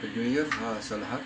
Happy New Year sa lahat.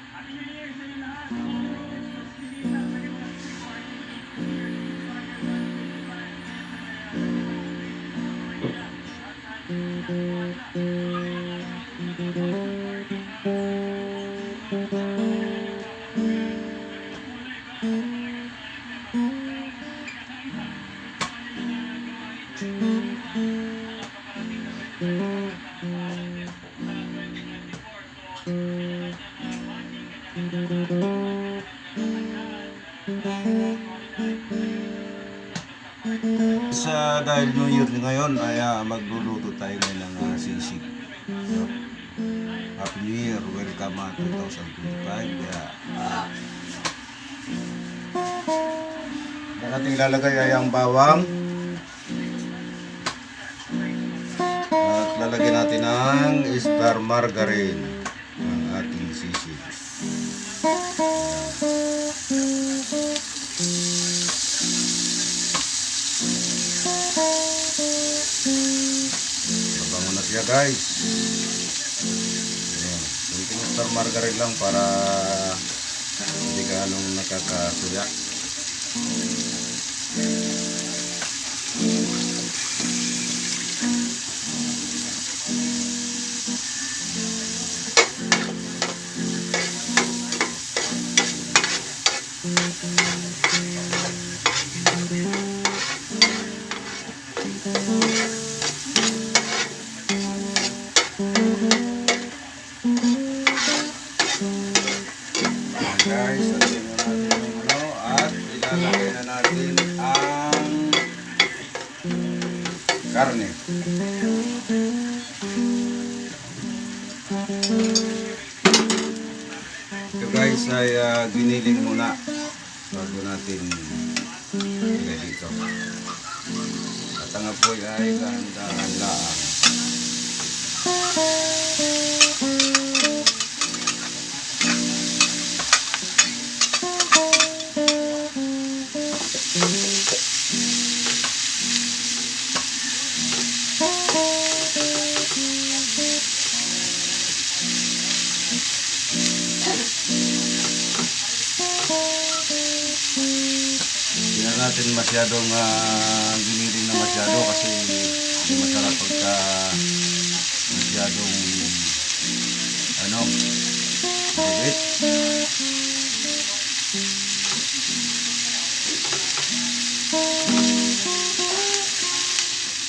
Dahil New Year ngayon ay magluluto tayo ngayon ng sisig. So, Happy New Year, welcome 2025. Ang ating lalagay ay ang bawang at lalagyan natin ng star margarine ang ating sisig. Mabango na siya, guys. Ayan. Kunting star margarine lang para hindi ka anong nakakasuya. Guys, lagyan na natin yung at ilalagay na natin ang karne. Ito guys ay giniling muna bago natin ilagay dito. At ang apoy ay dahan-dahan lang. Hindi na natin masyadong giniling na masyado kasi hindi masarap pagka masyadong bilit.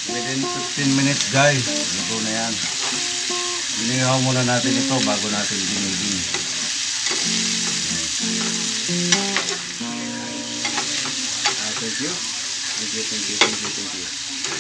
Within 15 minutes guys, luto na yan. Inihaw muna natin ito bago natin ginigin. Thank you.